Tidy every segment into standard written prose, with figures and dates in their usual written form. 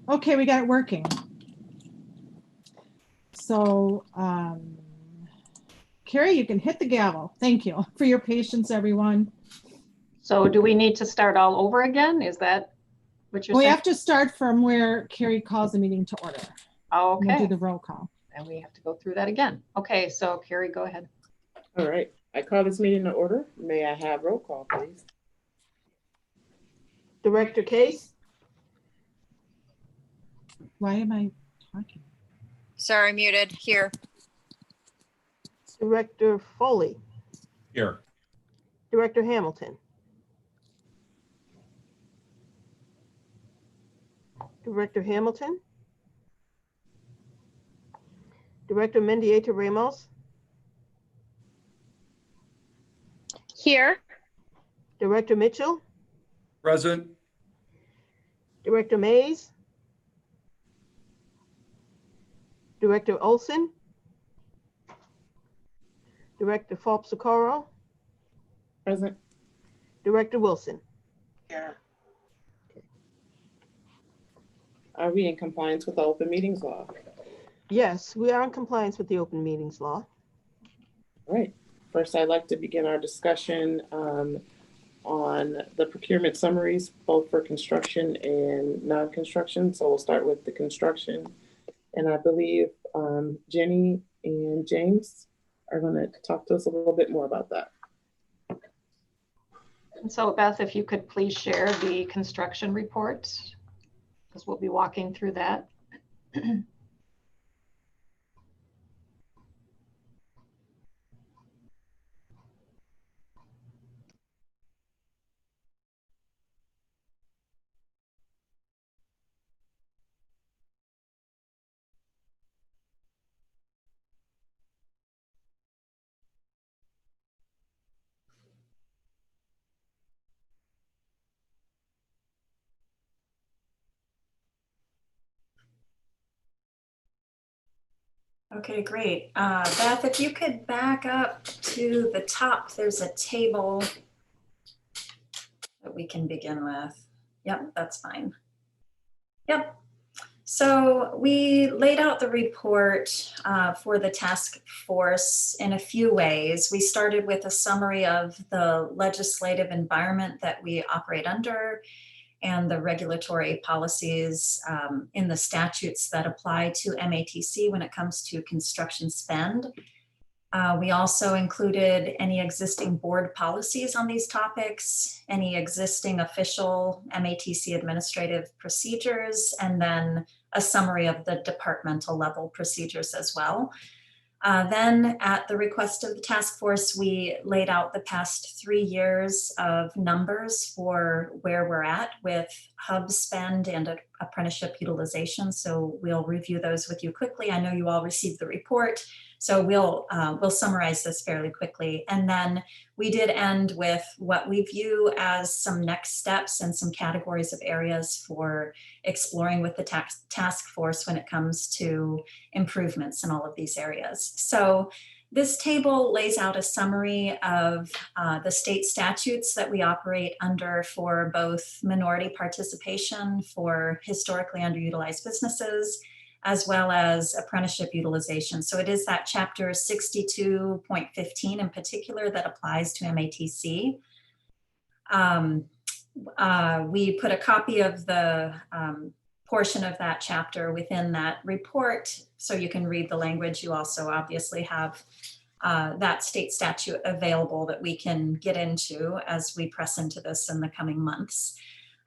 Okay, we got it working. So, Carrie, you can hit the gavel. Thank you for your patience, everyone. So do we need to start all over again? Is that what you're We saying? have to start from where Carrie calls the meeting to order. Oh, We'll do okay, the roll call. and we have to go through that again. Okay, so Carrie, go ahead. All right, I call this meeting to order. May I have roll call, please? Director Case, Why am I talking? Sorry, muted. Here. Director Foley, Here. Director Hamilton, Director Hamilton, Director Mendieta Ramos, Here. Director Mitchell, Present. Director Mays, Director Olson, Director Falp-Socorro, Present. Director Wilson. Here. Are we in compliance with the open meetings law? Yes, we are in compliance with the open meetings law. All right, first I'd like to begin our discussion on the procurement summaries, both for construction and non-construction. So we'll start with the construction. And I believe Jenny and James are going to talk to us a little bit more about that. And so Beth, if you could please share the construction report, because we'll be walking through that. Okay, great. Beth, if you could back up to the top, there's a table that we can begin with. Yep, that's fine. Yep. So we laid out the report for the task force in a few ways. We started with a summary of the legislative environment that we operate under and the regulatory policies in the statutes that apply to MATC when it comes to construction spend. We also included any existing board policies on these topics, any existing official MATC administrative procedures, and then a summary of the departmental level procedures as well. Then at the request of the task force, we laid out the past 3 years of numbers for where we're at with hub spend and apprenticeship utilization. So we'll review those with you quickly. I know you all received the report, so we'll summarize this fairly quickly. And then we did end with what we view as some next steps and some categories of areas for exploring with the task force when it comes to improvements in all of these areas. So this table lays out a summary of the state statutes that we operate under for both minority participation for historically underutilized businesses, as well as apprenticeship utilization. So it is that chapter 62.15 in particular that applies to MATC. We put a copy of the portion of that chapter within that report, so you can read the language. You also obviously have that state statute available that we can get into as we press into this in the coming months.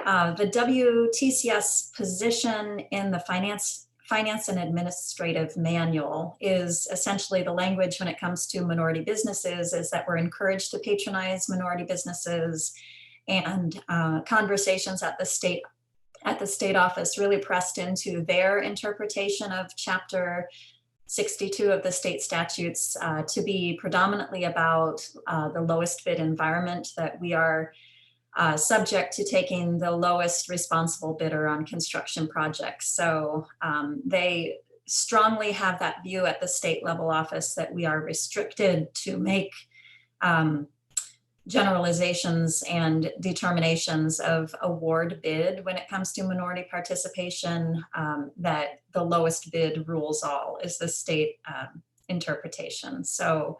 The WTCS position in the Finance and Administrative Manual is essentially the language when it comes to minority businesses is that we're encouraged to patronize minority businesses, and conversations at the state office really pressed into their interpretation of chapter 62 of the state statutes to be predominantly about the lowest bid environment, that we are subject to taking the lowest responsible bidder on construction projects. So they strongly have that view at the state level office that we are restricted to make generalizations and determinations of award bid when it comes to minority participation, that the lowest bid rules all is the state interpretation. So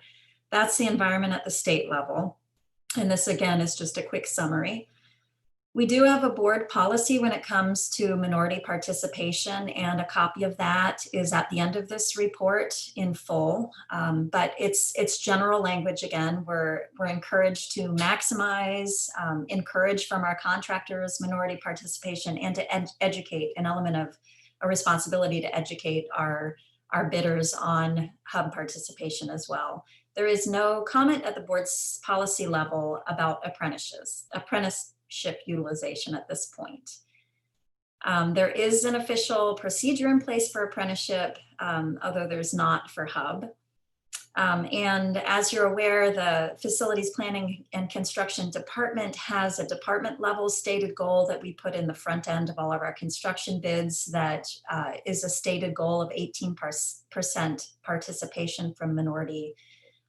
that's the environment at the state level. And this again is just a quick summary. We do have a board policy when it comes to minority participation, and a copy of that is at the end of this report in full. But it's general language again. We're encouraged to maximize, encourage from our contractors minority participation, and to educate, an element of a responsibility to educate our bidders on hub participation as well. There is no comment at the board's policy level about apprenticeship utilization at this point. There is an official procedure in place for apprenticeship, although there's not for hub. And as you're aware, the Facilities Planning and Construction Department has a department level stated goal that we put in the front end of all of our construction bids that is a stated goal of 18% participation from minority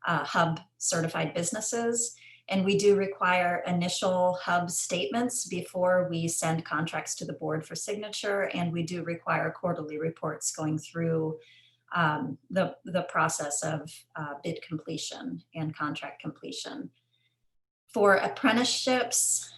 hub certified businesses. And we do require initial hub statements before we send contracts to the board for signature. And we do require quarterly reports going through the process of bid completion and contract completion. For apprenticeships,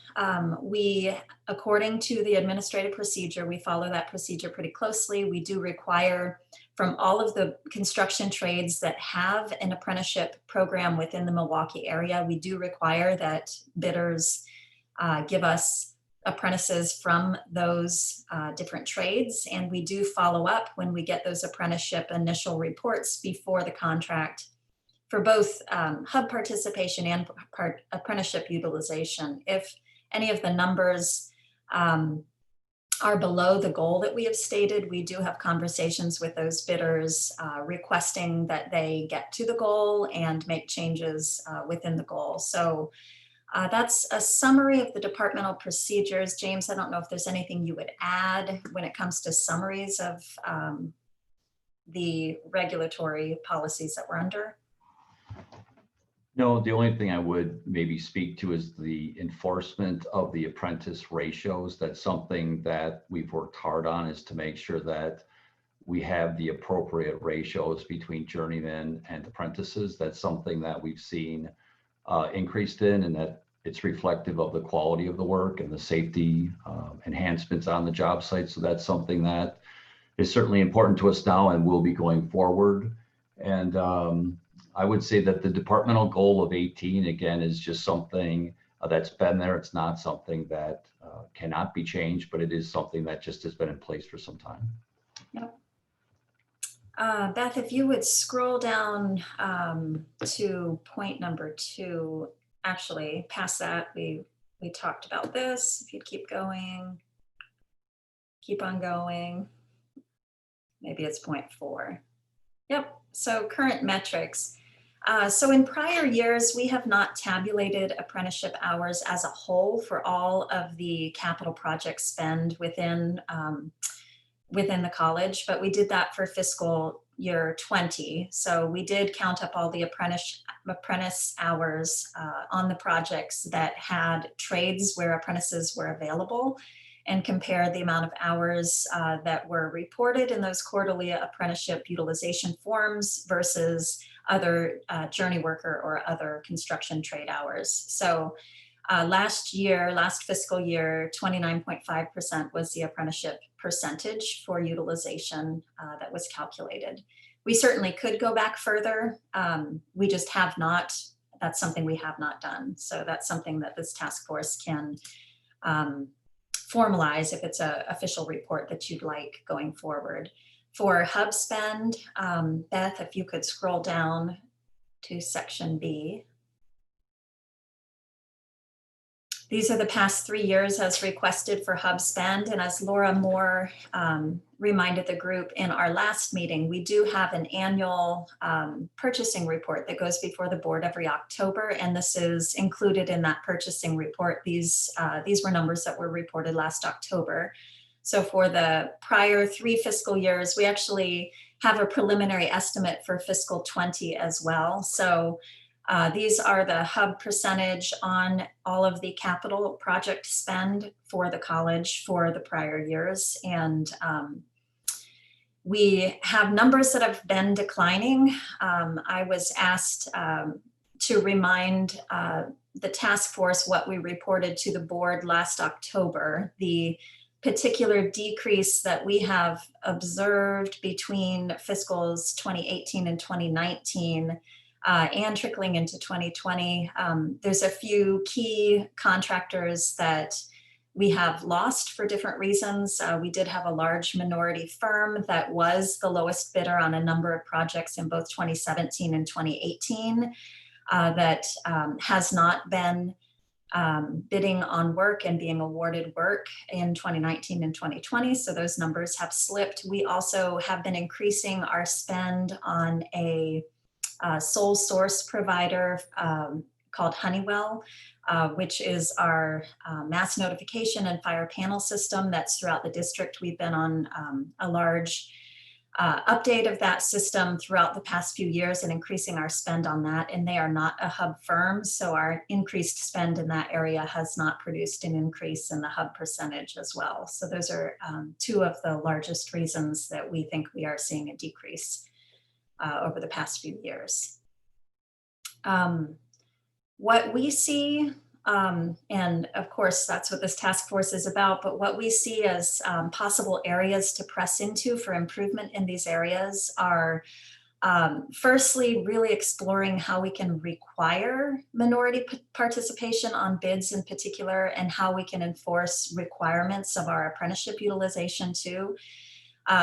we, according to the administrative procedure, we follow that procedure pretty closely. We do require from all of the construction trades that have an apprenticeship program within the Milwaukee area, we do require that bidders give us apprentices from those different trades. And we do follow up when we get those apprenticeship initial reports before the contract for both hub participation and apprenticeship utilization. If any of the numbers are below the goal that we have stated, we do have conversations with those bidders requesting that they get to the goal and make changes within the goal. So that's a summary of the departmental procedures. James, I don't know if there's anything you would add when it comes to summaries of the regulatory policies that we're under. No, the only thing I would maybe speak to is the enforcement of the apprentice ratios. That's something that we've worked hard on, is to make sure that we have the appropriate ratios between journeymen and apprentices. That's something that we've seen increased in, and that it's reflective of the quality of the work and the safety enhancements on the job site. So that's something that is certainly important to us now and will be going forward. And I would say that the departmental goal of 18, again, is just something that's been there. It's not something that cannot be changed, but it is something that just has been in place for some time. Yep. Beth, if you would scroll down to point number 2, actually past that, we talked about this. If you'd keep going, keep on going. Maybe it's point 4. Yep, so current metrics. So in prior years, we have not tabulated apprenticeship hours as a whole for all of the capital project spend within the college, but we did that for fiscal year 20. So we did count up all the apprentice hours on the projects that had trades where apprentices were available, and compare the amount of hours that were reported in those quarterly apprenticeship utilization forms versus other journey worker or other construction trade hours. So last fiscal year, 29.5% was the apprenticeship percentage for utilization that was calculated. We certainly could go back further. We just have not. That's something we have not done. So that's something that this task force can formalize if it's an official report that you'd like going forward. For hub spend, Beth, if you could scroll down to section B. These are the past 3 years as requested for hub spend. And as Laura Moore reminded the group in our last meeting, we do have an annual purchasing report that goes before the board every October. And this is included in that purchasing report. These were numbers that were reported last October. So for the prior 3 fiscal years, we actually have a preliminary estimate for fiscal 20 as well. So These are the hub percentage on all of the capital project spend for the college for the prior years. And we have numbers that have been declining. I was asked to remind the task force what we reported to the board last October. The particular decrease that we have observed between fiscals 2018 and 2019 and trickling into 2020. There's a few key contractors that we have lost for different reasons. We did have a large minority firm that was the lowest bidder on a number of projects in both 2017 and 2018 that has not been bidding on work and being awarded work in 2019 and 2020. So those numbers have slipped. We also have been increasing our spend on a sole source provider called Honeywell, which is our mass notification and fire panel system that's throughout the district. We've been on a large update of that system throughout the past few years and increasing our spend on that. And they are not a hub firm, so our increased spend in that area has not produced an increase in the hub percentage as well. So those are two of the largest reasons that we think we are seeing a decrease over the past few years. What we see, and of course that's what this task force is about, but what we see as possible areas to press into for improvement in these areas are firstly, really exploring how we can require minority participation on bids in particular, and how we can enforce requirements of our apprenticeship utilization too.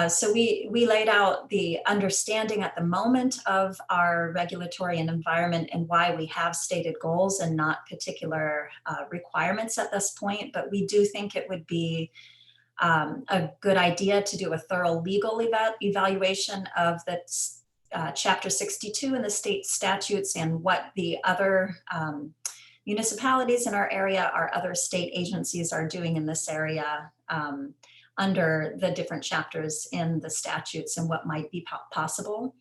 So we laid out the understanding at the moment of our regulatory and environment and why we have stated goals and not particular requirements at this point. But we do think it would be a good idea to do a thorough legal evaluation of the Chapter 62 in the state statutes and what the other municipalities in our area, our other state agencies are doing in this area under the different chapters in the statutes and what might be possible.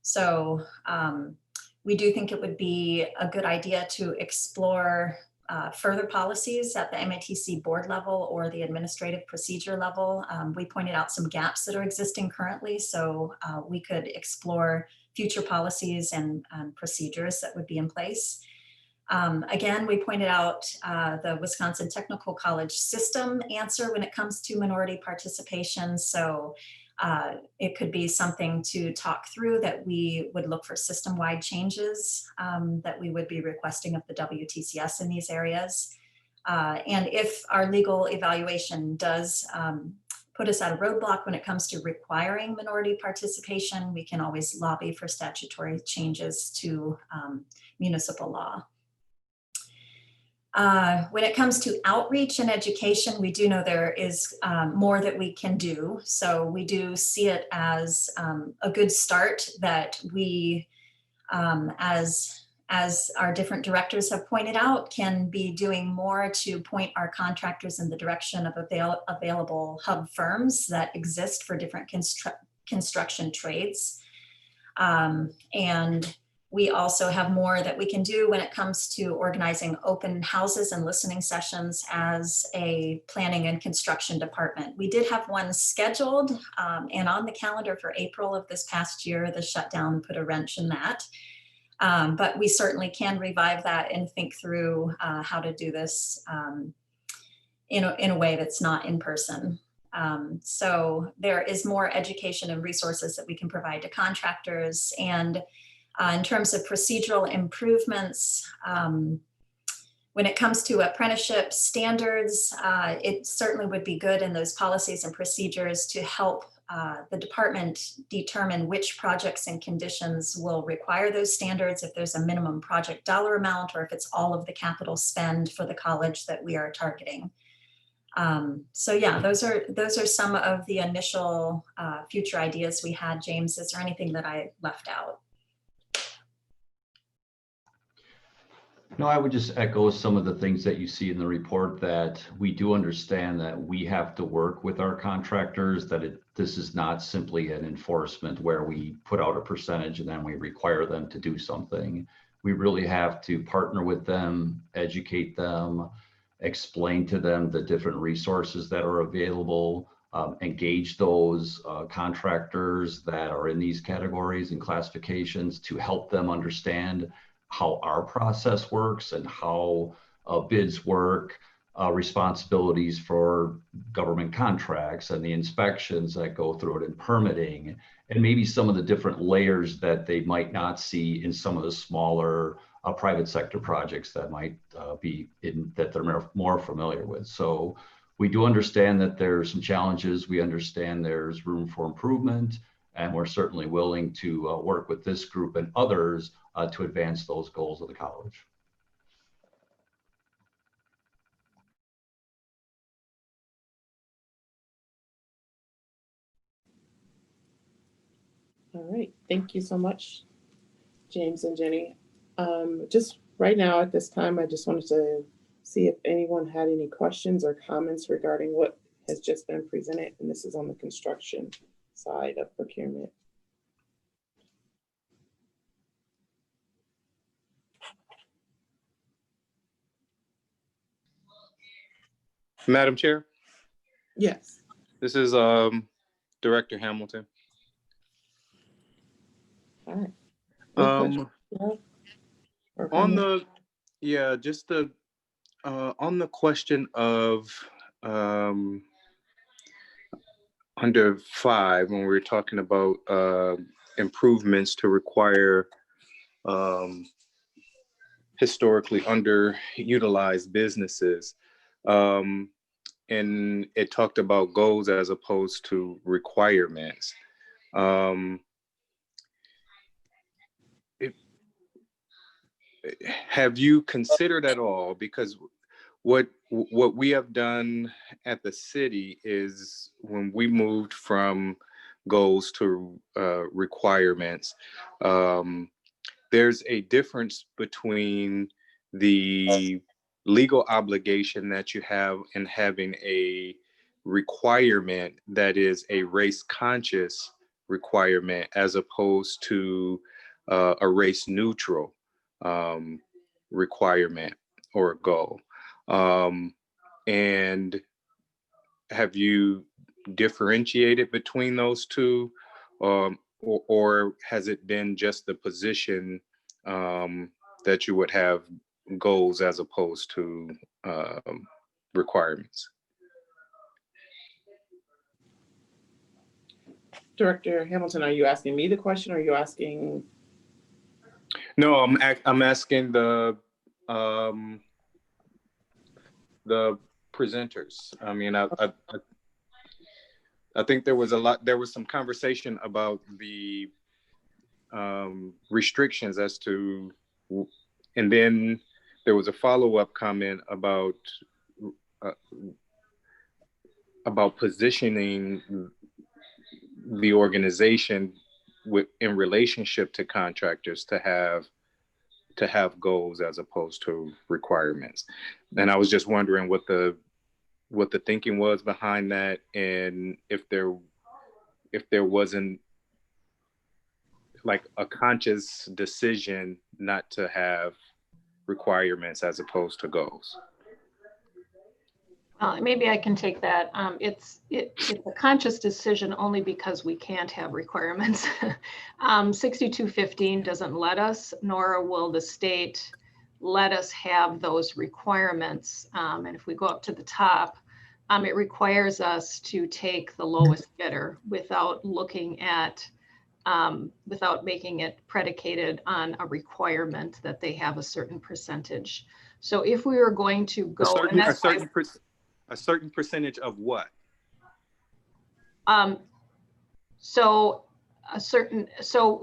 So we do think it would be a good idea to explore further policies at the MATC board level or the administrative procedure level. We pointed out some gaps that are existing currently, so we could explore future policies and procedures that would be in place. Again, we pointed out the Wisconsin Technical College system answer when it comes to minority participation. So it could be something to talk through, that we would look for system-wide changes that we would be requesting of the WTCS in these areas. And if our legal evaluation does put us at a roadblock when it comes to requiring minority participation, we can always lobby for statutory changes to municipal law. When it comes to outreach and education, we do know there is more that we can do. So we do see it as a good start that we, as our different directors have pointed out, can be doing more to point our contractors in the direction of available hub firms that exist for different construction trades. And we also have more that we can do when it comes to organizing open houses and listening sessions as a planning and construction department. We did have one scheduled and on the calendar for April of this past year. The shutdown put a wrench in that. But we certainly can revive that and think through how to do this in a way that's not in person. So there is more education and resources that we can provide to contractors. And in terms of procedural improvements, when it comes to apprenticeship standards, it certainly would be good in those policies and procedures to help the department determine which projects and conditions will require those standards, if there's a minimum project dollar amount, or if it's all of the capital spend for the college that we are targeting. So yeah, those are some of the initial future ideas we had. James, is there anything that I left out? No, I would just echo some of the things that you see in the report, that we do understand that we have to work with our contractors, that this is not simply an enforcement where we put out a percentage and then we require them to do something. we really have to partner with them, educate them, explain to them the different resources that are available, engage those contractors that are in these categories and classifications to help them understand how our process works and how bids work, responsibilities for government contracts and the inspections that go through it and permitting, and maybe some of the different layers that they might not see in some of the smaller private sector projects that might be in that they're more familiar with. So we do understand that there's some challenges. We understand there's room for improvement, and we're certainly willing to work with this group and others to advance those goals of the college. All right, thank you so much, James and Jenny. Just right now at this time, I just wanted to see if anyone had any questions or comments regarding what has just been presented, and this is on the construction side of procurement. Madam Chair, Yes. this is Director Hamilton. All right. On the just the on the question of under 5, when we were talking about improvements to require historically underutilized businesses, and it talked about goals as opposed to requirements. Have you considered at all, because what we have done at the city is when we moved from goals to requirements, there's a difference between the legal obligation that you have in having a requirement that is a race conscious requirement as opposed to a race neutral requirement or goal. And have you differentiated between those two, or has it been just the position that you would have goals as opposed to requirements? Director Hamilton, are you asking me the question, or are you asking? No, I'm asking the presenters. I mean, I think there was some conversation about the restrictions as to, and then there was a follow-up comment about positioning the organization in relationship to contractors to have goals as opposed to requirements. And I was just wondering what the thinking was behind that, and if there wasn't like a conscious decision not to have requirements as opposed to goals. Maybe I can take that. It's a conscious decision only because we can't have requirements. 6215 doesn't let us, nor will the state let us have those requirements. And if we go up to the top, it requires us to take the lowest bidder without looking at, without making it predicated on a requirement that they have a certain percentage. So if we were going to go, a certain percentage of what? So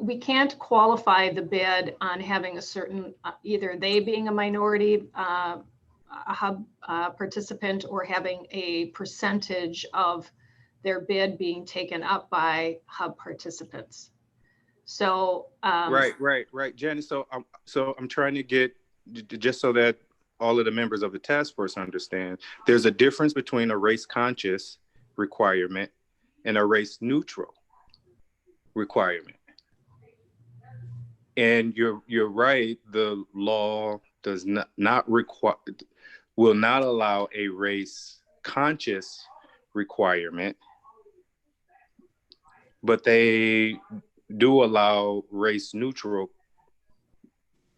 we can't qualify the bid on having a certain, either they being a minority a hub participant, or having a percentage of their bid being taken up by hub participants. So right, Jenny. So I'm trying to get, just so that all of the members of the task force understand, there's a difference between a race conscious requirement and a race neutral requirement. And you're right. The law does not require, will not allow a race conscious requirement, but they do allow race neutral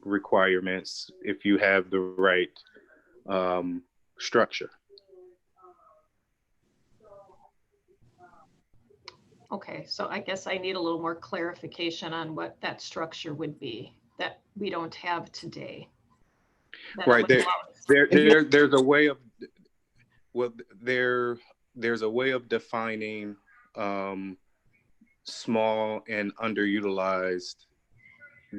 requirements if you have the right structure. Okay, so I guess I need a little more clarification on what that structure would be that we don't have today. That Right, would allow us- there's a way of, well, there's a way of defining small and underutilized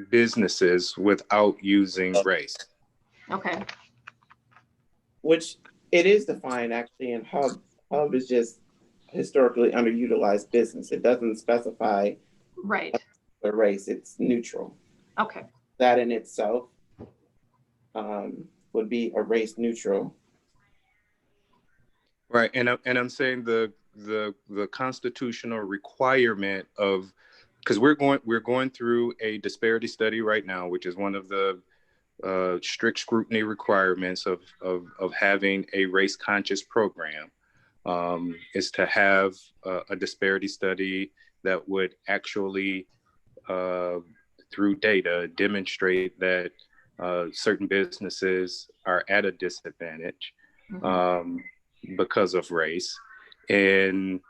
businesses without using race. Okay, Which it is defined actually in Hub. Hub is just historically underutilized business. It doesn't specify right. the race, it's neutral. Okay, That in itself would be a race neutral. Right, and I'm saying the constitutional requirement of, because we're going through a disparity study right now, which is one of the strict scrutiny requirements of having a race conscious program, is to have a disparity study that would actually, through data, demonstrate that certain businesses are at a disadvantage because of race. And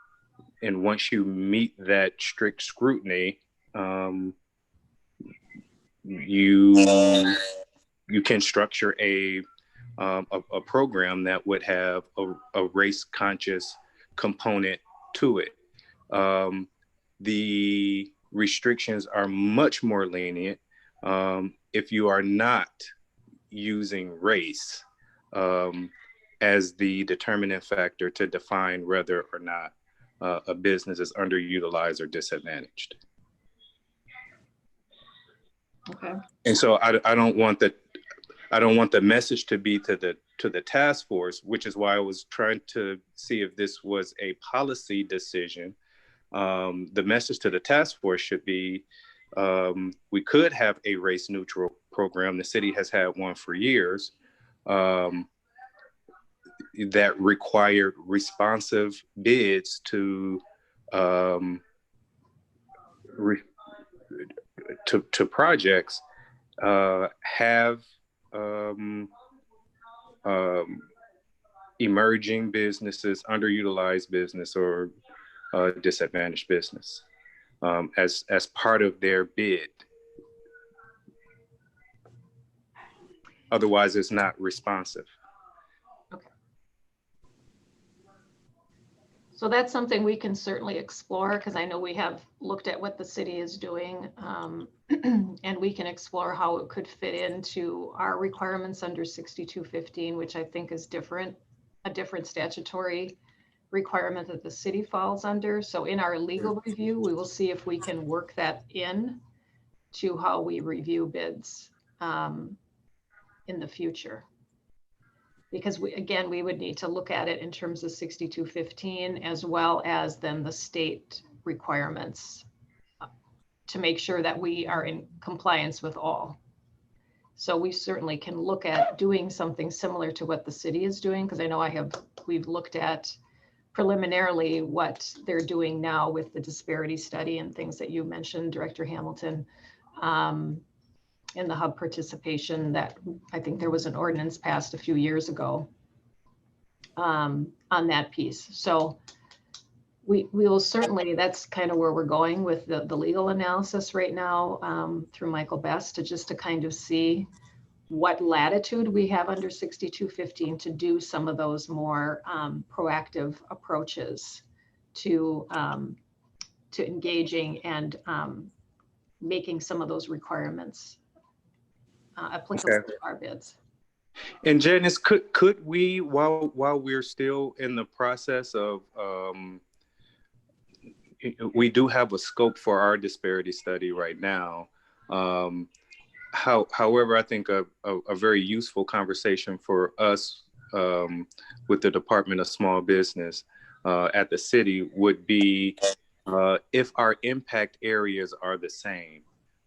once you meet that strict scrutiny, you can structure a program that would have a race conscious component to it. The restrictions are much more lenient if you are not using race as the determinant factor to define whether or not a business is underutilized or disadvantaged. okay, And so I don't want the message to be to the task force, which is why I was trying to see if this was a policy decision. The message to the task force should be, we could have a race neutral program. The city has had one for years that required responsive bids to projects, have emerging businesses, underutilized business, or disadvantaged business as part of their bid. Otherwise, it's not responsive. so that's something we can certainly explore, because I know we have looked at what the city is doing, and we can explore how it could fit into our requirements under 6215, which I think is a different statutory requirement that the city falls under. So in our legal review, we will see if we can work that in to how we review bids in the future. Because we would need to look at it in terms of 6215 as well as then the state requirements to make sure that we are in compliance with all. So we certainly can look at doing something similar to what the city is doing, because I know we've looked at preliminarily what they're doing now with the disparity study and things that you mentioned, Director Hamilton, in the hub participation, that I think there was an ordinance passed a few years ago on that piece. So we will certainly, that's kind of where we're going with the legal analysis right now through Michael Best, to kind of see what latitude we have under 6215 to do some of those more proactive approaches to engaging and making some of those requirements applicable to our bids. And Janice, could we, while we're still in the process of, we do have a scope for our disparity study right now. However, I think a very useful conversation for us with the Department of Small Business at the city would be if our impact areas are the same.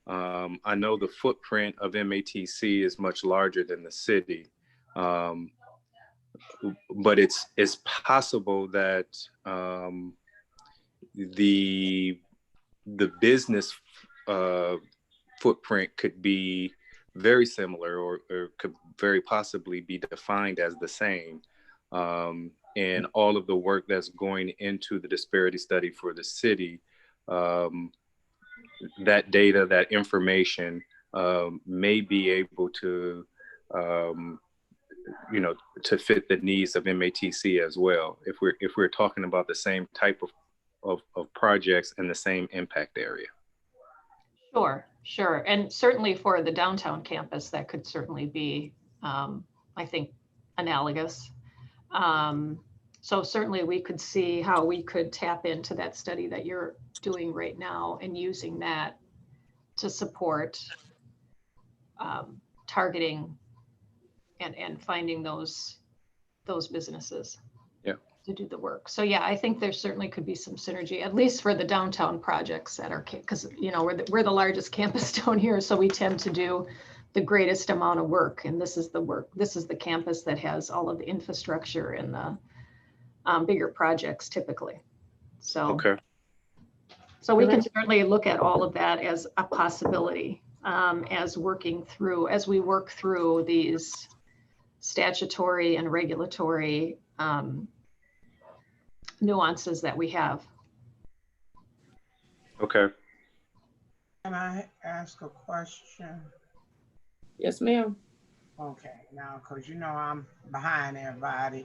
I know the footprint of MATC is much larger than the city, but it's possible that the business footprint could be very similar, or could very possibly be defined as the same. And all of the work that's going into the disparity study for the city, that data, that information may be able to, to fit the needs of MATC as well, if we're talking about the same type of projects in the same impact area. Sure. And certainly for the downtown campus, that could certainly be, I think, analogous. So certainly we could see how we could tap into that study that you're doing right now and using that to support targeting and finding those businesses to do the work. So yeah, I think there certainly could be some synergy, at least for the downtown projects that are, because we're the largest campus down here, so we tend to do the greatest amount of work, and this is the campus that has all of the infrastructure and the bigger projects typically. So okay. So we can certainly look at all of that as a possibility as we work through these statutory and regulatory nuances that we have. Okay. Can I ask a question? Yes, ma'am. Okay, now, because I'm behind everybody.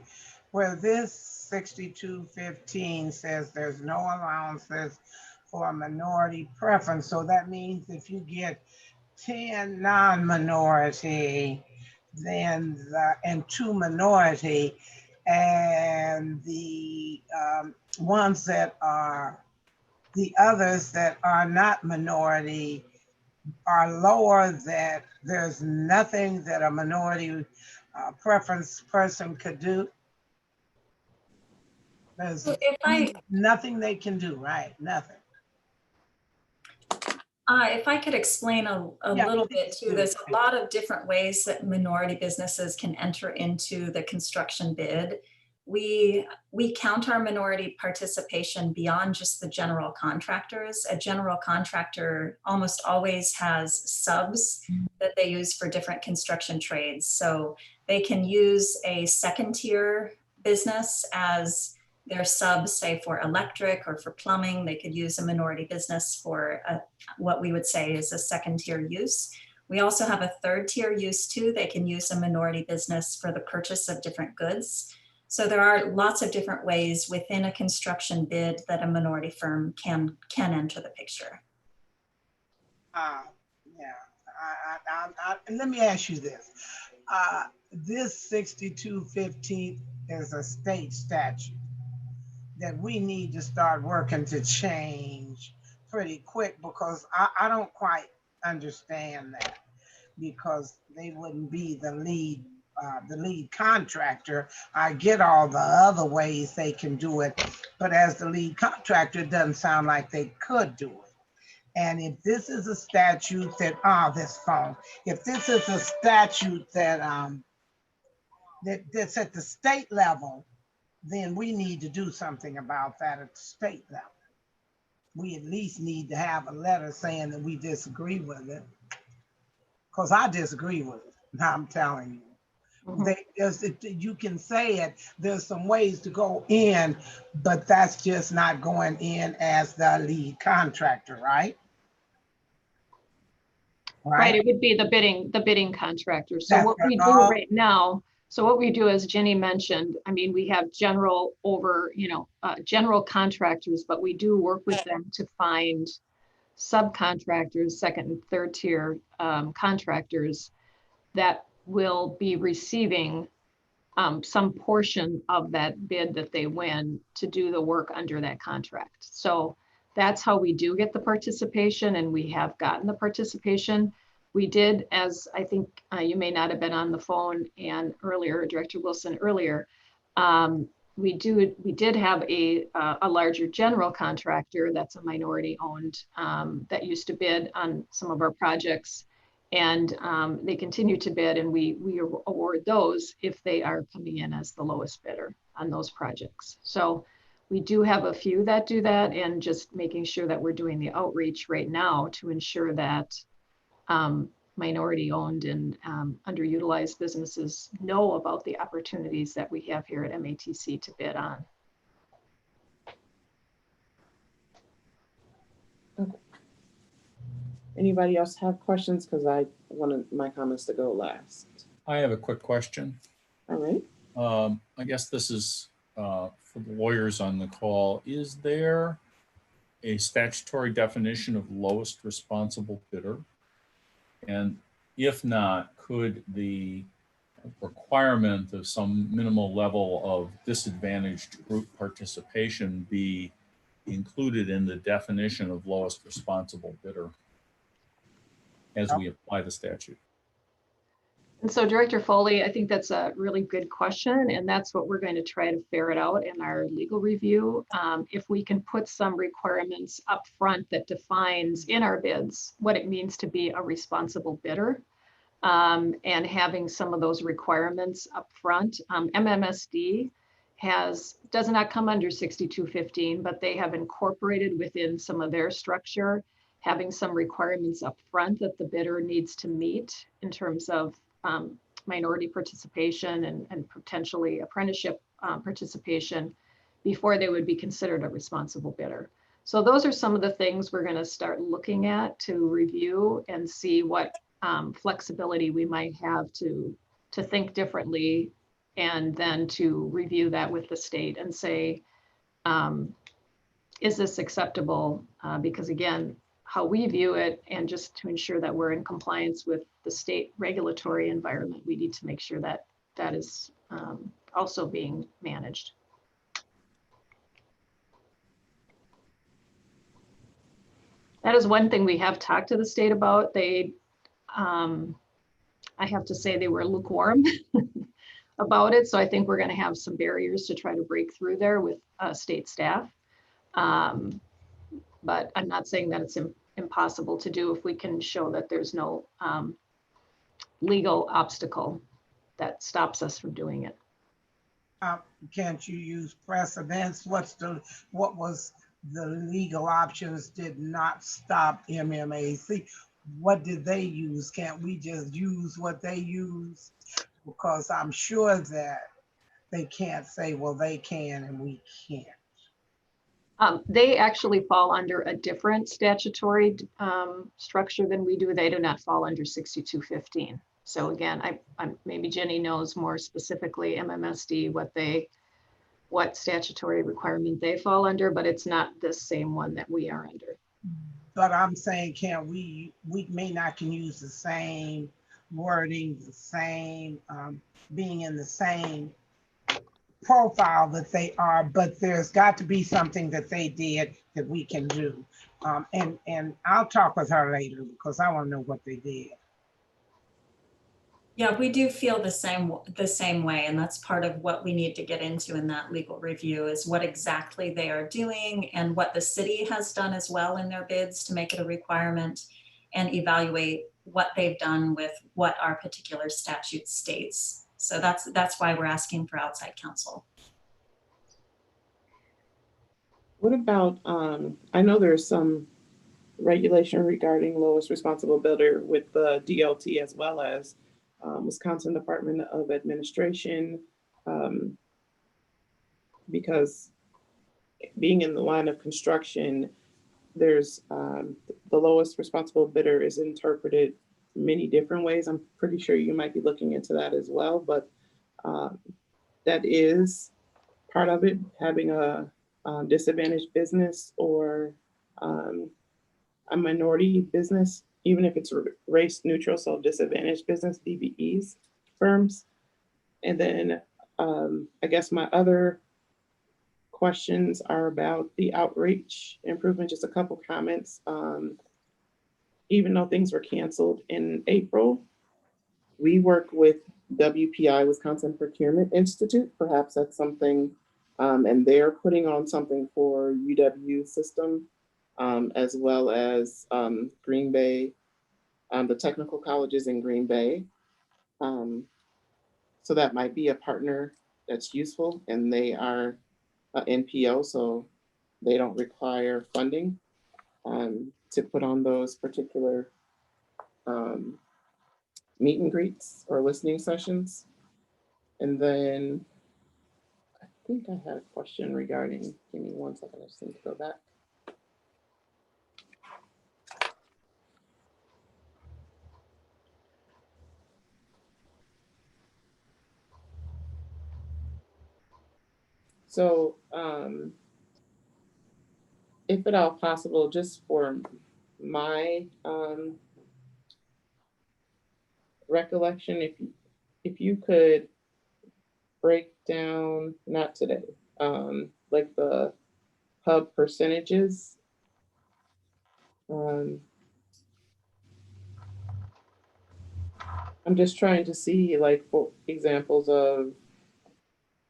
Well, this 6215 says there's no allowances for a minority preference. So that means if you get 10 non-minority, then and 2 minority, and the ones that are the others that are not minority are lower, that there's nothing that a minority preference person could do. There's nothing they can do, right? Nothing. If I could explain a little bit too, there's a lot of different ways that minority businesses can enter into the construction bid. We count our minority participation beyond just the general contractors. A general contractor almost always has subs that they use for different construction trades. So they can use a second tier business as their subs, say for electric or for plumbing. They could use a minority business for what we would say is a second tier use. We also have a third tier use too. They can use a minority business for the purchase of different goods. So there are lots of different ways within a construction bid that a minority firm can enter the picture. Let me ask you this. This 6215 is a state statute that we need to start working to change pretty quick, because I don't quite understand that, because they wouldn't be the lead contractor. I get all the other ways they can do it, but as the lead contractor, it doesn't sound like they could do it. And if this is a statute that, if this is a statute that that's at the state level, then we need to do something about that at the state level. We at least need to have a letter saying that we disagree with it, because I disagree with it. Now I'm telling you. You can say it, there's some ways to go in, but that's just not going in as the lead contractor, right? Right, it would be the bidding contractor. So what we do right now, what we do, as Jenny mentioned, I mean, we have general contractors, but we do work with them to find subcontractors, second and third tier contractors that will be receiving some portion of that bid that they win to do the work under that contract. So that's how we do get the participation, and we have gotten the participation. We did, as I think you may not have been on the phone and earlier, Director Wilson earlier, we did have a larger general contractor that's a minority owned that used to bid on some of our projects. And they continue to bid, and we award those if they are coming in as the lowest bidder on those projects. So we do have a few that do that, and just making sure that we're doing the outreach right now to ensure that minority owned and underutilized businesses know about the opportunities that we have here at MATC to bid on. Okay. Anybody else have questions? Because I wanted my comments to go last. I have a quick question. All right. I guess this is for the lawyers on the call. Is there a statutory definition of lowest responsible bidder? And if not, could the requirement of some minimal level of disadvantaged group participation be included in the definition of lowest responsible bidder as we apply the statute? And so Director Foley, I think that's a really good question, and that's what we're going to try to ferret out in our legal review. If we can put some requirements up front that defines in our bids what it means to be a responsible bidder, and having some of those requirements up front. MMSD does not come under 6215, but they have incorporated within some of their structure, having some requirements up front that the bidder needs to meet in terms of minority participation and potentially apprenticeship participation before they would be considered a responsible bidder. So those are some of the things we're going to start looking at to review and see what flexibility we might have to think differently, and then to review that with the state and say, is this acceptable? Because again, how we view it, and just to ensure that we're in compliance with the state regulatory environment, we need to make sure that that is also being managed. That is one thing we have talked to the state about. They, I have to say, they were lukewarm about it. So I think we're going to have some barriers to try to break through there with state staff. But I'm not saying that it's impossible to do if we can show that there's no legal obstacle that stops us from doing it. Can't you use precedents? What was the legal options did not stop MMAC? What did they use? Can't we just use what they use? Because I'm sure that they can't say, well, they can and we can't. They actually fall under a different statutory structure than we do. They do not fall under 6215. So again, maybe Jenny knows more specifically MMSD what statutory requirement they fall under, but it's not the same one that we are under. But I'm saying, we may not can use the same wording, the same being in the same profile that they are, but there's got to be something that they did that we can do. And I'll talk with her later because I want to know what they did. Yeah, we do feel the same way, and that's part of what we need to get into in that legal review is what exactly they are doing and what the city has done as well in their bids to make it a requirement, and evaluate what they've done with what our particular statute states. So that's why we're asking for outside counsel. What about, I know there's some regulation regarding lowest responsible bidder with the DLT as well as Wisconsin Department of Administration, because being in the line of construction, there's the lowest responsible bidder is interpreted many different ways. I'm pretty sure you might be looking into that as well, but that is part of it, having a disadvantaged business or a minority business, even if it's race neutral, so disadvantaged business, DBEs, firms. And then I guess my other questions are about the outreach improvement, just a couple comments. Even though things were canceled in April, we work with WPI, Wisconsin Procurement Institute. Perhaps that's something And they're putting on something for UW system, as well as Green Bay, the technical colleges in Green Bay. So that might be a partner that's useful, and they are NPO, so they don't require funding to put on those particular meet and greets or listening sessions. And then I think I had a question regarding, give me 1 second, I just need to go back. So if at all possible, just for my recollection, if you could break down, not today, like the hub percentages. I'm just trying to see, like, for examples of,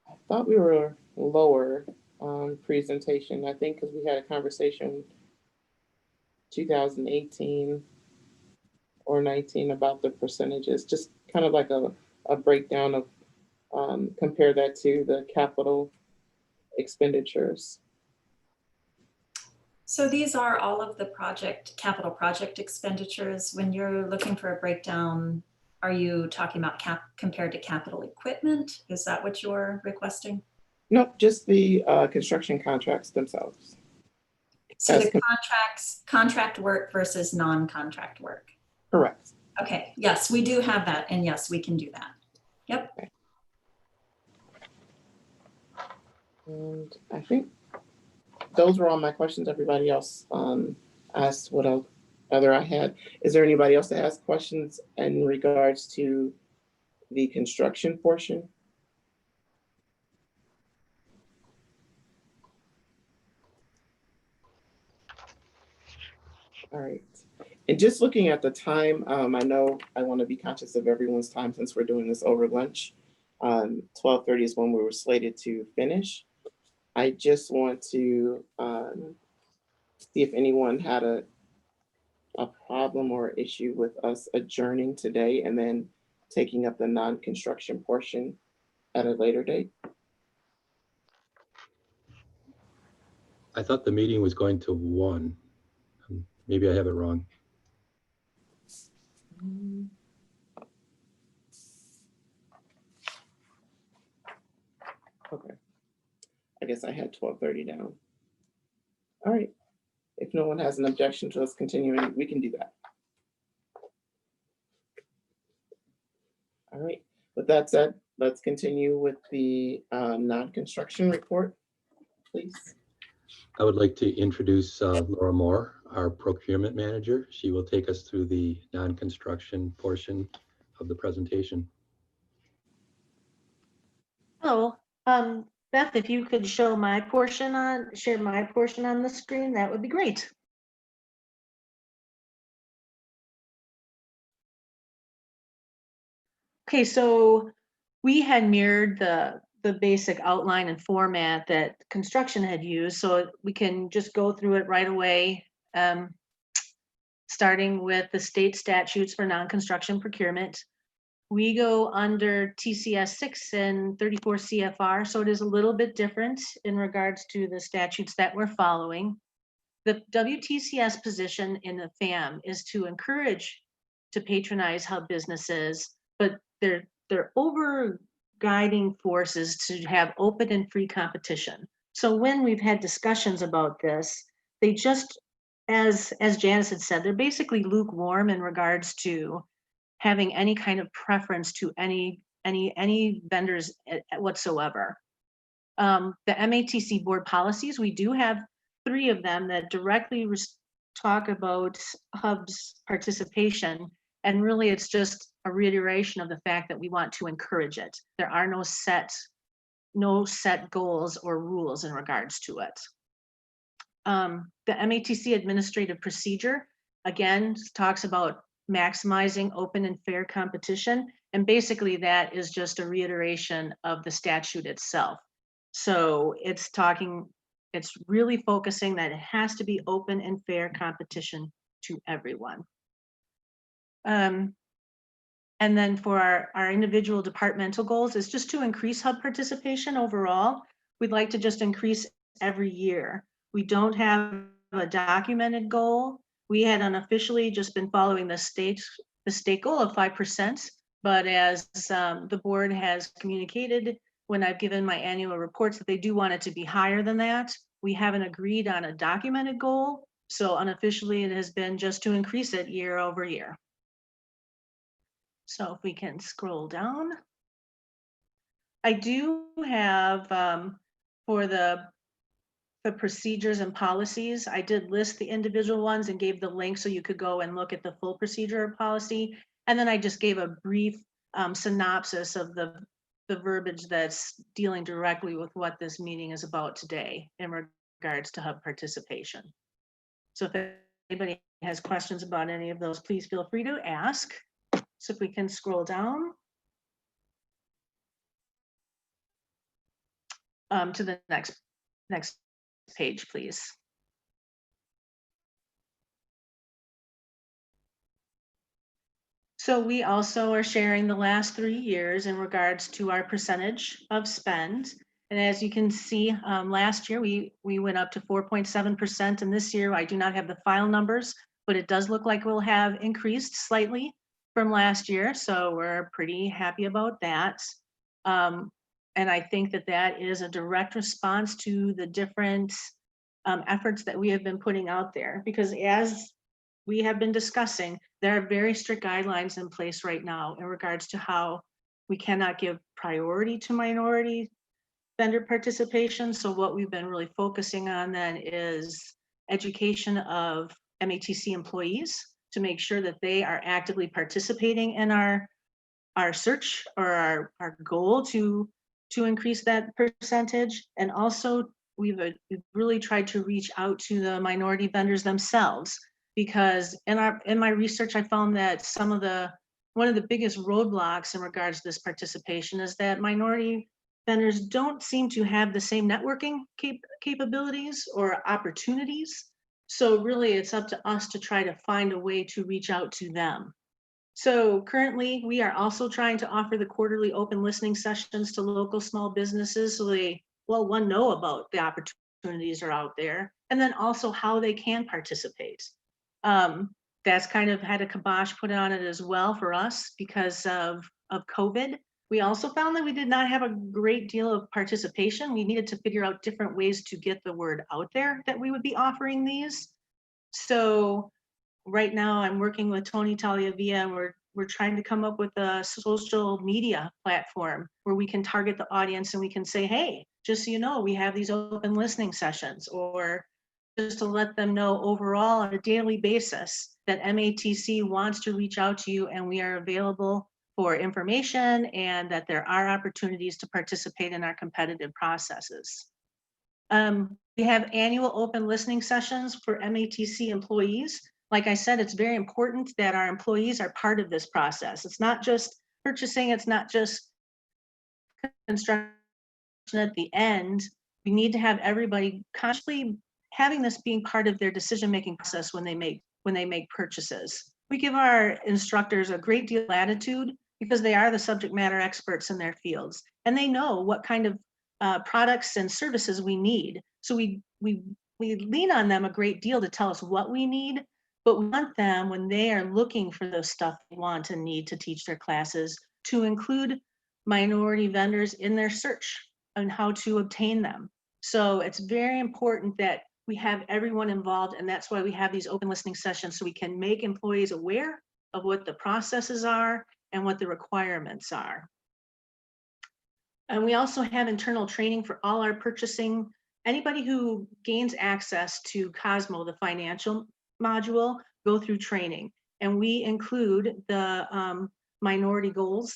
I thought we were lower on presentation, I think, because we had a conversation 2018 or 19 about the percentages, just kind of like a breakdown of, compare that to the capital expenditures. So these are all of the capital project expenditures. When you're looking for a breakdown, are you talking about compared to capital equipment? Is that what you're requesting? Nope, just the construction contracts themselves. So the contract work versus non-contract work. Correct. Okay, yes, we do have that, and yes, we can do that. Yep. Okay. And I think those were all my questions. Everybody else asked what other I had. Is there anybody else that has questions in regards to the construction portion? All right. And just looking at the time, I know I want to be conscious of everyone's time since we're doing this over lunch. 12:30 is when we were slated to finish. I just want to see if anyone had a problem or issue with us adjourning today and then taking up the non-construction portion at a later date. I thought the meeting was going to 1. Maybe I have it wrong. Okay. I guess I had 12:30 down. All right. If no one has an objection to us continuing, we can do that. All right. With that said, let's continue with the non-construction report, please. I would like to introduce Laura Moore, our procurement manager. She will take us through the non-construction portion of the presentation. Hello, Beth, if you could share my portion on the screen, that would be great. Okay, so we had mirrored the basic outline and format that construction had used, so we can just go through it right away. Starting with the state statutes for non-construction procurement. We go under TCS 6 and 34 CFR, so it is a little bit different in regards to the statutes that we're following. The WTCS position in the FAM is to encourage to patronize hub businesses, but their over guiding force is to have open and free competition. So when we've had discussions about this, they just, as Janice had said, they're basically lukewarm in regards to having any kind of preference to any vendors whatsoever. The MATC board policies, we do have 3 of them that directly talk about hubs participation, and really it's just a reiteration of the fact that we want to encourage it. There are no set goals or rules in regards to it. The MATC administrative procedure, again, talks about maximizing open and fair competition. And basically that is just a reiteration of the statute itself. So it's really focusing that it has to be open and fair competition to everyone. And then for our individual departmental goals is just to increase hub participation overall. We'd like to just increase every year. We don't have a documented goal. We had unofficially just been following the state goal of 5%, but as the board has communicated when I've given my annual reports that they do want it to be higher than that, we haven't agreed on a documented goal. So unofficially it has been just to increase it year over year. So if we can scroll down. I do have for the procedures and policies, I did list the individual ones and gave the link so you could go and look at the full procedure or policy. And then I just gave a brief synopsis of the verbiage that's dealing directly with what this meeting is about today in regards to hub participation. So if anybody has questions about any of those, please feel free to ask. So if we can scroll down to the next page, please. So we also are sharing the last 3 years in regards to our percentage of spend. And as you can see, last year we went up to 4.7%, and this year I do not have the final numbers, but it does look like we'll have increased slightly from last year. So we're pretty happy about that. And I think that that is a direct response to the different efforts that we have been putting out there, because as we have been discussing, there are very strict guidelines in place right now in regards to how we cannot give priority to minority vendor participation. So what we've been really focusing on then is education of MATC employees to make sure that they are actively participating in our search or our goal to increase that percentage. And also we've really tried to reach out to the minority vendors themselves, because in my research, I found that one of the biggest roadblocks in regards to this participation is that minority vendors don't seem to have the same networking capabilities or opportunities. So really it's up to us to try to find a way to reach out to them. So currently we are also trying to offer the quarterly open listening sessions to local small businesses so they, well, one, know about the opportunities are out there, and then also how they can participate. That's kind of had a kibosh put on it as well for us because of COVID. We also found that we did not have a great deal of participation. We needed to figure out different ways to get the word out there that we would be offering these. So right now I'm working with Tony Tagliavia, and we're trying to come up with a social media platform where we can target the audience and we can say, hey, just so you know, we have these open listening sessions, or just to let them know overall on a daily basis that MATC wants to reach out to you and we are available for information, and that there are opportunities to participate in our competitive processes. We have annual open listening sessions for MATC employees. Like I said, it's very important that our employees are part of this process. It's not just purchasing, it's not just construction at the end. We need to have everybody consciously having this being part of their decision-making process when they make purchases. We give our instructors a great deal of latitude because they are the subject matter experts in their fields, and they know what kind of products and services we need. So we lean on them a great deal to tell us what we need, but we want them, when they are looking for the stuff they want and need to teach their classes, to include minority vendors in their search on how to obtain them. So it's very important that we have everyone involved, and that's why we have these open listening sessions, so we can make employees aware of what the processes are and what the requirements are. And we also have internal training for all our purchasing. Anybody who gains access to Cosmo, the financial module, go through training. And we include the minority goals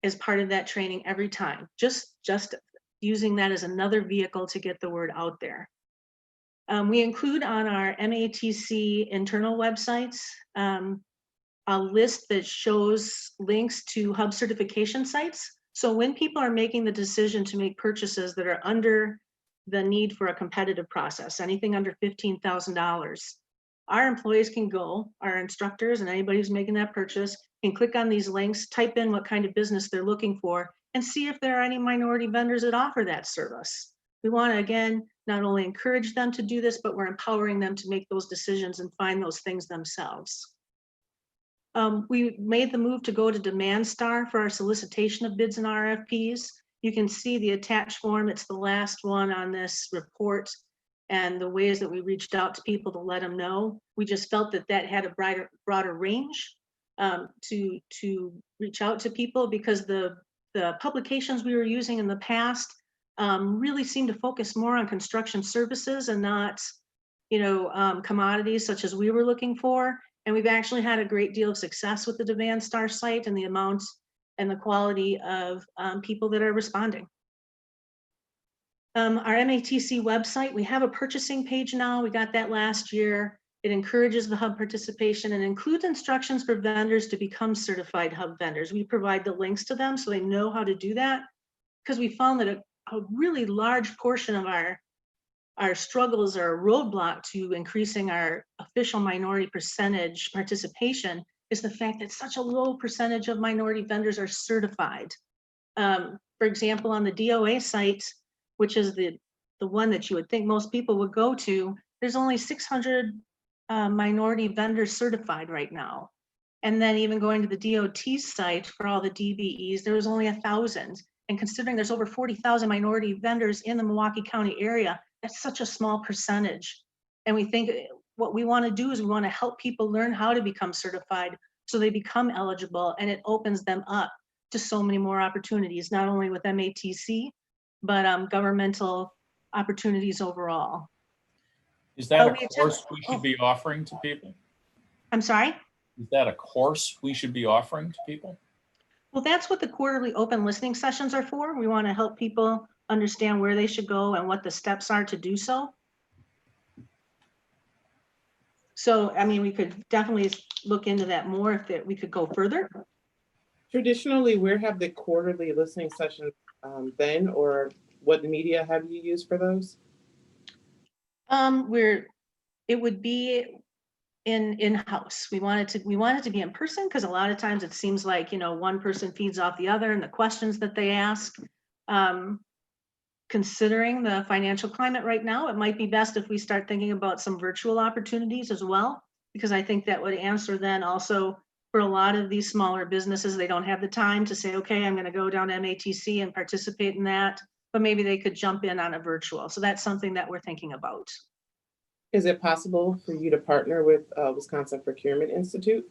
as part of that training every time, just using that as another vehicle to get the word out there. We include on our MATC internal websites a list that shows links to hub certification sites. So when people are making the decision to make purchases that are under the need for a competitive process, anything under $15,000, our employees can go, our instructors and anybody who's making that purchase can click on these links, type in what kind of business they're looking for, and see if there are any minority vendors that offer that service. We want to, again, not only encourage them to do this, but we're empowering them to make those decisions and find those things themselves. We made the move to go to Demand Star for our solicitation of bids and RFPs. You can see the attached form. It's the last one on this report, and the ways that we reached out to people to let them know. We just felt that that had a broader range to reach out to people, because the publications we were using in the past really seemed to focus more on construction services and not, commodities such as we were looking for. And we've actually had a great deal of success with the Demand Star site and the amount and the quality of people that are responding. Our MATC website, we have a purchasing page now. We got that last year. It encourages the hub participation and includes instructions for vendors to become certified hub vendors. We provide the links to them so they know how to do that, because we found that a really large portion of our struggles are a roadblock to increasing our official minority percentage participation is the fact that such a low percentage of minority vendors are certified. For example, on the DOA site, which is the one that you would think most people would go to, there's only 600 minority vendors certified right now. And then even going to the DOT site for all the DBEs, there was only 1,000. And considering there's over 40,000 minority vendors in the Milwaukee County area, that's such a small percentage. And we think what we want to do is we want to help people learn how to become certified so they become eligible, and it opens them up to so many more opportunities, not only with MATC, but governmental opportunities overall. Is that a course we should be offering to people? I'm sorry? Is that a course we should be offering to people? Well, that's what the quarterly open listening sessions are for. We want to help people understand where they should go and what the steps are to do so. So, I mean, we could definitely look into that more if we could go further. Traditionally, where have the quarterly listening sessions been, or what media have you used for those? It would be in-house. We want it to be in person, because a lot of times it seems like, one person feeds off the other and the questions that they ask. Considering the financial climate right now, it might be best if we start thinking about some virtual opportunities as well, because I think that would answer then also for a lot of these smaller businesses. They don't have the time to say, okay, I'm going to go down to MATC and participate in that, but maybe they could jump in on a virtual. So that's something that we're thinking about. Is it possible for you to partner with Wisconsin Procurement Institute?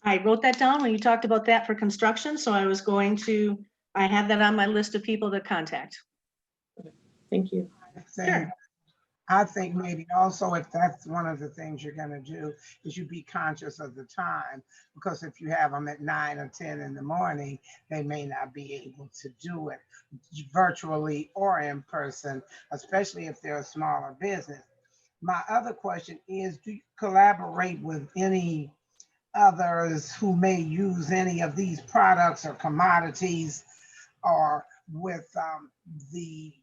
I wrote that down when you talked about that for construction. So I have that on my list of people to contact. Thank you. Sure. I think maybe also, if that's one of the things you're going to do, is you be conscious of the time, because if you have them at 9 or 10 in the morning, they may not be able to do it virtually or in person, especially if they're a smaller business. My other question is, do you collaborate with any others who may use any of these products or commodities, or with the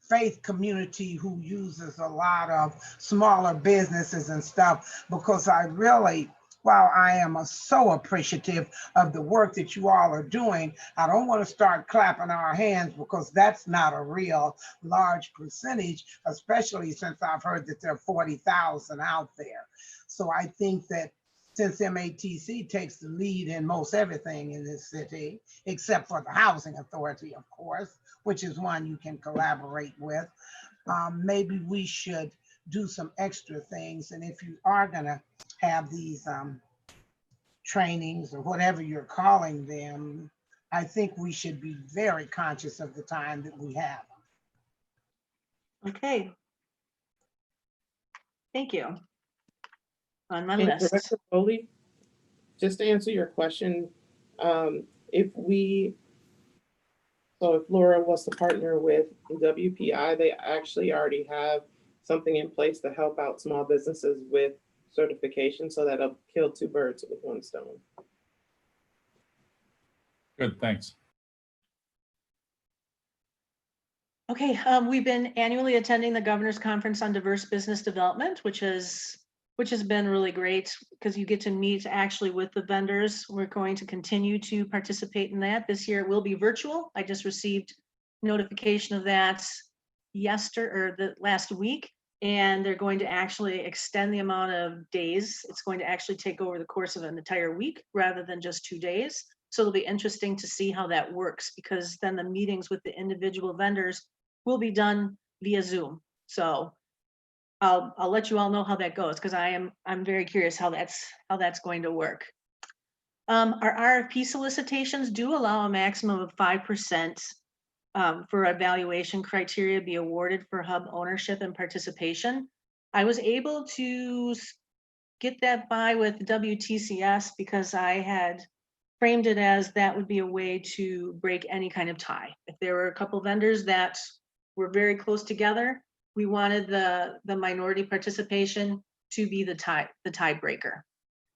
faith community who uses a lot of smaller businesses and stuff? Because I really, while I am so appreciative of the work that you all are doing, I don't want to start clapping our hands, because that's not a real large percentage, especially since I've heard that there are 40,000 out there. So I think that since MATC takes the lead in most everything in this city, except for the housing authority, of course, which is one you can collaborate with, maybe we should do some extra things. And if you are gonna have these trainings or whatever you're calling them, I think we should be very conscious of the time that we have. Okay. Thank you. On my And list. Director Foley, just to answer your question, if Laura was to partner with WPI, they actually already have something in place to help out small businesses with certification, so that'll kill two birds with one stone. Good, thanks. Okay, we've been annually attending the Governor's Conference on Diverse Business Development, which has been really great because you get to meet actually with the vendors. We're going to continue to participate in that. This year it will be virtual. I just received notification of that the last week, and they're going to actually extend the amount of days. It's going to actually take over the course of an entire week rather than just 2 days. So it'll be interesting to see how that works, because then the meetings with the individual vendors will be done via Zoom. So I'll let you all know how that goes, because I'm very curious how that's going to work. Our RFP solicitations do allow a maximum of 5% for evaluation criteria be awarded for hub ownership and participation. I was able to get that by with WTCS because I had framed it as that would be a way to break any kind of tie. If there were a couple vendors that were very close together, we wanted the minority participation to be the tiebreaker.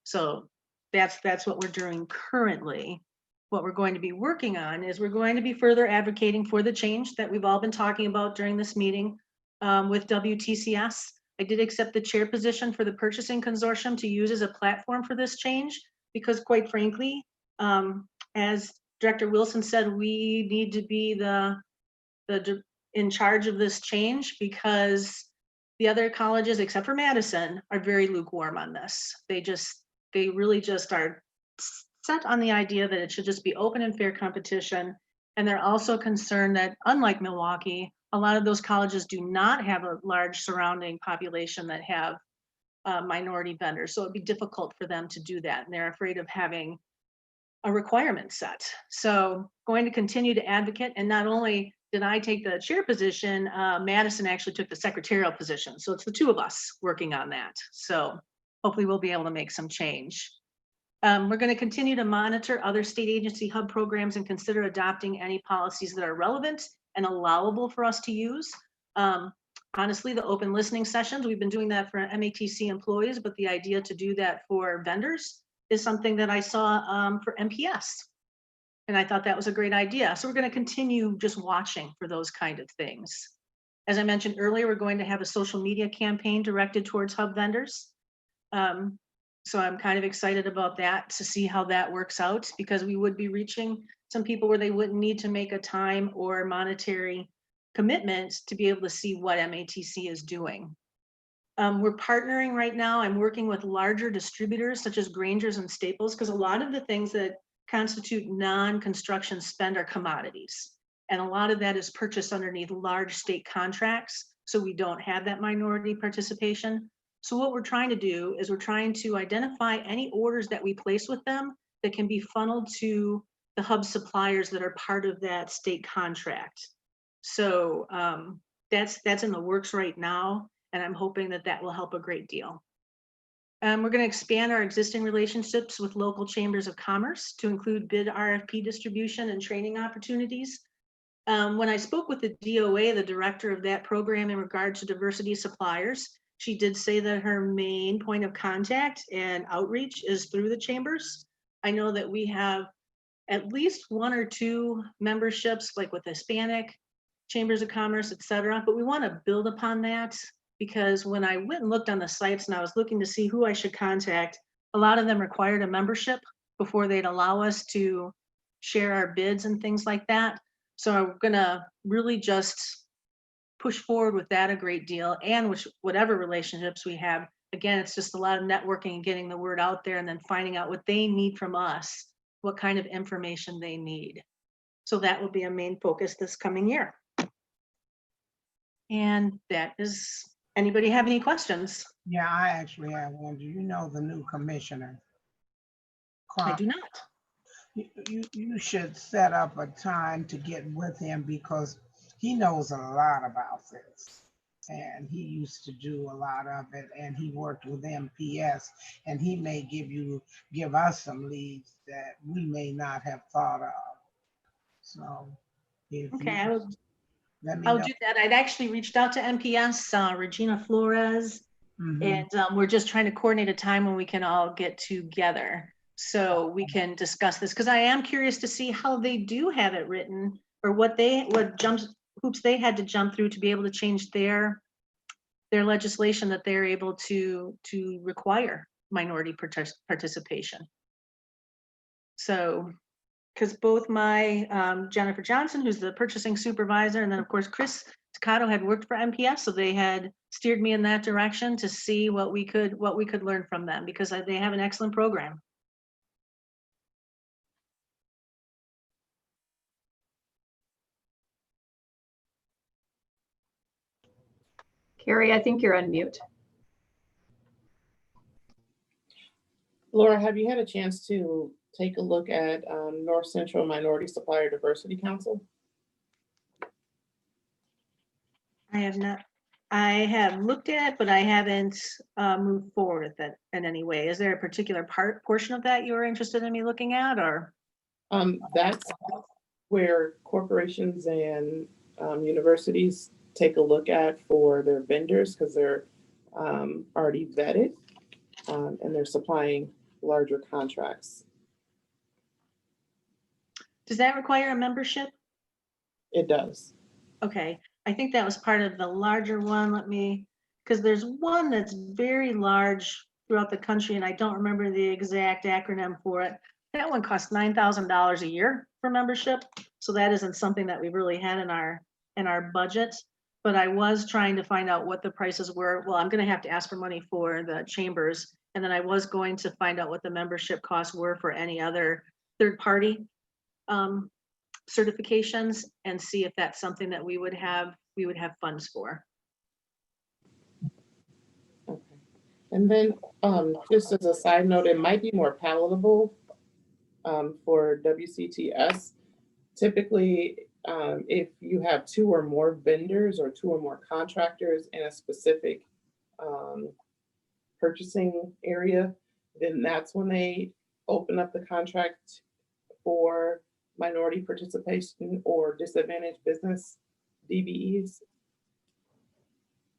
So that's what we're doing currently. What we're going to be working on is we're going to be further advocating for the change that we've all been talking about during this meeting with WTCS. I did accept the chair position for the purchasing consortium to use as a platform for this change, because quite frankly, as Director Wilson said, we need to be in charge of this change, because the other colleges, except for Madison, are very lukewarm on this. They really just are set on the idea that it should just be open and fair competition. And they're also concerned that, unlike Milwaukee, a lot of those colleges do not have a large surrounding population that have minority vendors. So it'd be difficult for them to do that. And they're afraid of having a requirement set. So going to continue to advocate. And not only did I take the chair position, Madison actually took the secretarial position. So it's the two of us working on that. So hopefully we'll be able to make some change. We're going to continue to monitor other state agency hub programs and consider adopting any policies that are relevant and allowable for us to use. Honestly, the open listening sessions, we've been doing that for MATC employees, but the idea to do that for vendors is something that I saw for MPS. And I thought that was a great idea. So we're going to continue just watching for those kind of things. As I mentioned earlier, we're going to have a social media campaign directed towards hub vendors. So I'm kind of excited about that, to see how that works out, because we would be reaching some people where they wouldn't need to make a time or monetary commitment to be able to see what MATC is doing. We're partnering right now. I'm working with larger distributors such as Grangers and Staples, because a lot of the things that constitute non-construction spend are commodities. And a lot of that is purchased underneath large state contracts. So we don't have that minority participation. So what we're trying to do is we're trying to identify any orders that we place with them that can be funneled to the hub suppliers that are part of that state contract. So that's in the works right now, and I'm hoping that that will help a great deal. We're going to expand our existing relationships with local chambers of commerce to include bid RFP distribution and training opportunities. When I spoke with the DOA, the director of that program, in regard to diversity suppliers, she did say that her main point of contact and outreach is through the chambers. I know that we have at least 1 or 2 memberships, like with Hispanic chambers of commerce, et cetera, but we want to build upon that, because when I went and looked on the sites and I was looking to see who I should contact, a lot of them required a membership before they'd allow us to share our bids and things like that. So I'm gonna really just push forward with that a great deal, and with whatever relationships we have. Again, it's just a lot of networking and getting the word out there, and then finding out what they need from us, what kind of information they need. So that will be a main focus this coming year. And that is, anybody have any questions? Yeah, I actually have one. Do you know the new commissioner? I do not. You should set up a time to get with him, because he knows a lot about this. And he used to do a lot of it, and he worked with MPS, and he may give us some leads that we may not have thought of. So if Okay, let me I'll know. do that. I'd actually reached out to MPS, Regina Flores, and we're just trying to coordinate a time when we can all get together so we can discuss this, because I am curious to see how they do have it written, or what hoops they had to jump through to be able to change their legislation that they're able to require minority participation. So, because both my Jennifer Johnson, who's the purchasing supervisor, and then of course Chris Staccato had worked for MPS, so they had steered me in that direction to see what we could learn from them, because they have an excellent program. Carrie, I think you're on mute. Laura, have you had a chance to take a look at North Central Minority Supplier Diversity Council? I have not. I have looked at it, but I haven't moved forward with it in any way. Is there a particular portion of that you're interested in me looking at, or? That's where corporations and universities take a look at for their vendors, because they're already vetted and they're supplying larger contracts. Does that require a membership? It does. Okay, I think that was part of the larger one. Let me, because there's one that's very large throughout the country, and I don't remember the exact acronym for it. That one costs $9,000 a year for membership, so that isn't something that we've really had in our budget. But I was trying to find out what the prices were. Well, I'm going to have to ask for money for the chambers, and then I was going to find out what the membership costs were for any other third-party certifications, and see if that's something that we would have funds for. Okay. And then just as a side note, it might be more palatable for WCTS. Typically, if you have 2 or more vendors or 2 or more contractors in a specific purchasing area, then that's when they open up the contract for minority participation or disadvantaged business DBEs.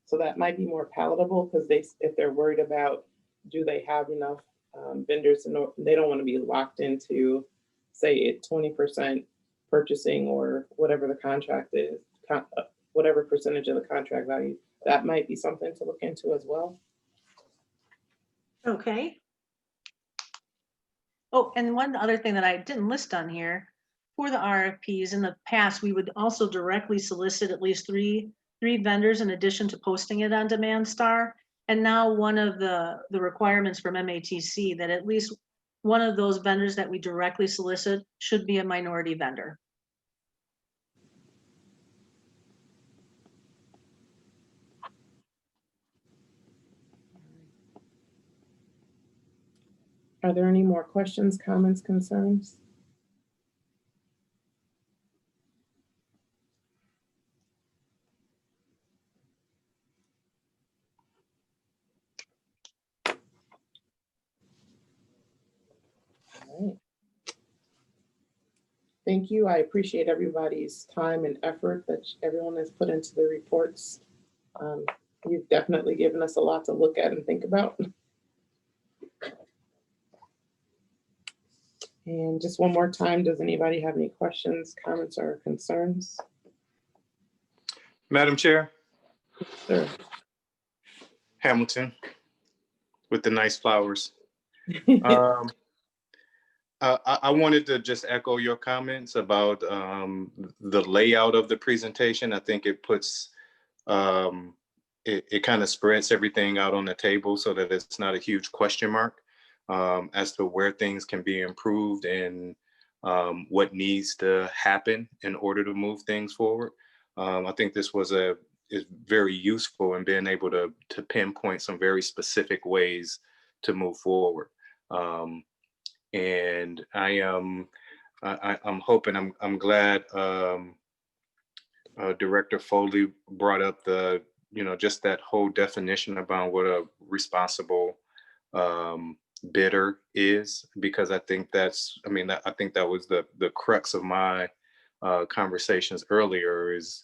So that might be more palatable, because if they're worried about, do they have enough vendors, and they don't want to be locked into, say, 20% purchasing or whatever the contract is, whatever percentage of the contract value. That might be something to look into as well. Okay. Oh, and one other thing that I didn't list on here, for the RFPs, in the past, we would also directly solicit at least three vendors in addition to posting it on Demand Star. And now one of the requirements from MATC that at least one of those vendors that we directly solicit should be a minority vendor. Are there any more questions, comments, concerns? All right. Thank you. I appreciate everybody's time and effort that everyone has put into the reports. You've definitely given us a lot to look at and think about. And just one more time, does anybody have any questions, comments, or concerns? Madam Chair, Sure. Hamilton with the nice flowers. I wanted to just echo your comments about the layout of the presentation. I think it puts, it kind of spreads everything out on the table so that it's not a huge question mark as to where things can be improved and what needs to happen in order to move things forward. I think this was is very useful in being able to pinpoint some very specific ways to move forward. And I'm hoping, I'm glad Director Foley brought up the, just that whole definition about what a responsible bidder is, because I think that's, I think that was the crux of my conversations earlier is,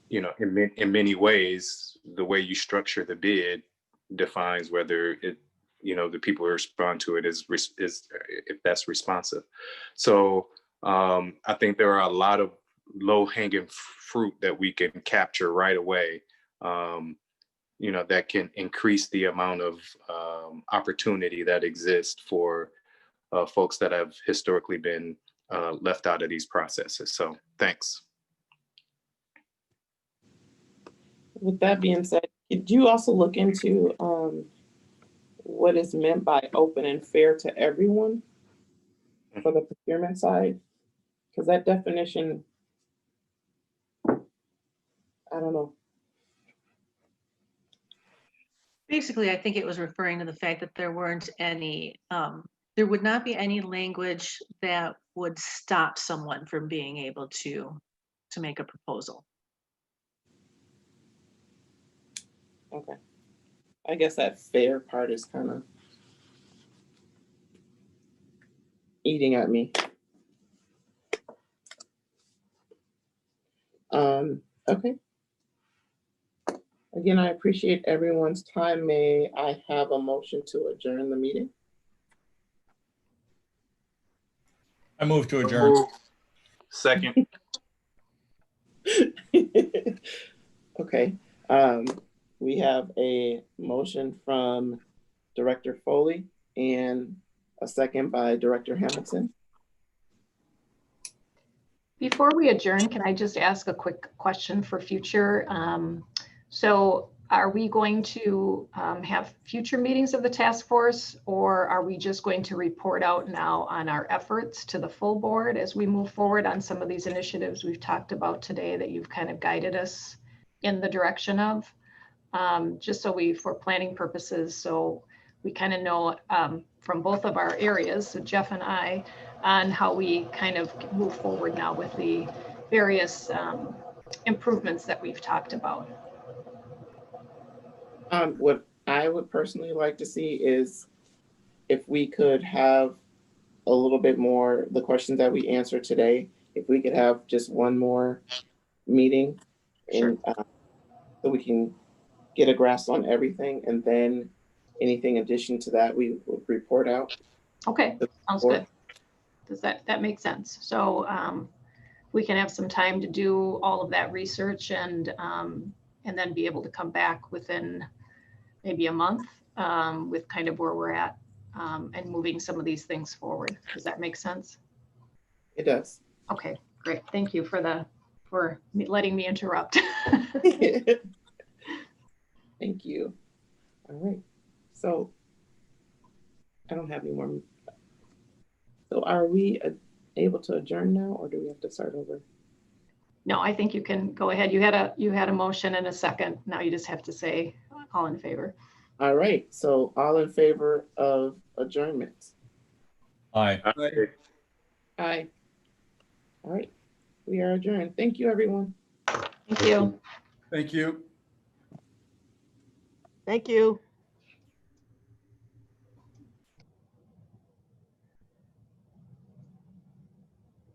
in many ways, the way you structure the bid defines whether it, the people who respond to it is if that's responsive. So I think there are a lot of low hanging fruit that we can capture right away, that can increase the amount of opportunity that exists for folks that have historically been left out of these processes. So thanks. With that being said, could you also look into what is meant by open and fair to everyone for the procurement side? Because that definition, I don't know. Basically, I think it was referring to the fact that there weren't any, there would not be any language that would stop someone from being able to make a proposal. Okay. I guess that fair part is kind of eating at me. Okay. Again, I appreciate everyone's time. May I have a motion to adjourn the meeting? I move to adjourn. Second. Okay. We have a motion from Director Foley and a second by Director Hamilton. Before we adjourn, can I just ask a quick question for future? So are we going to have future meetings of the task force, or are we just going to report out now on our efforts to the full board as we move forward on some of these initiatives we've talked about today that you've kind of guided us in the direction of? Just so for planning purposes, so we kind of know from both of our areas, so Jeff and I, on how we kind of move forward now with the various improvements that we've talked about. What I would personally like to see is if we could have a little bit more, the questions that we answered today, if we could have just one more meeting, and so we can get a grasp on everything, and then anything in addition to that, we will report out. Okay, sounds good. Does that make sense? So we can have some time to do all of that research and then be able to come back within maybe a month with kind of where we're at and moving some of these things forward. Does that make sense? It does. Okay, great. Thank you for letting me interrupt. Thank you. All right. So I don't have any more. So are we able to adjourn now, or do we have to start over? No, I think you can go ahead. You had a motion and a second. Now you just have to say all in favor. All right. So all in favor of adjournment? Aye. Aye. Aye. All right. We are adjourned. Thank you, everyone. Thank you. Thank you. Thank you.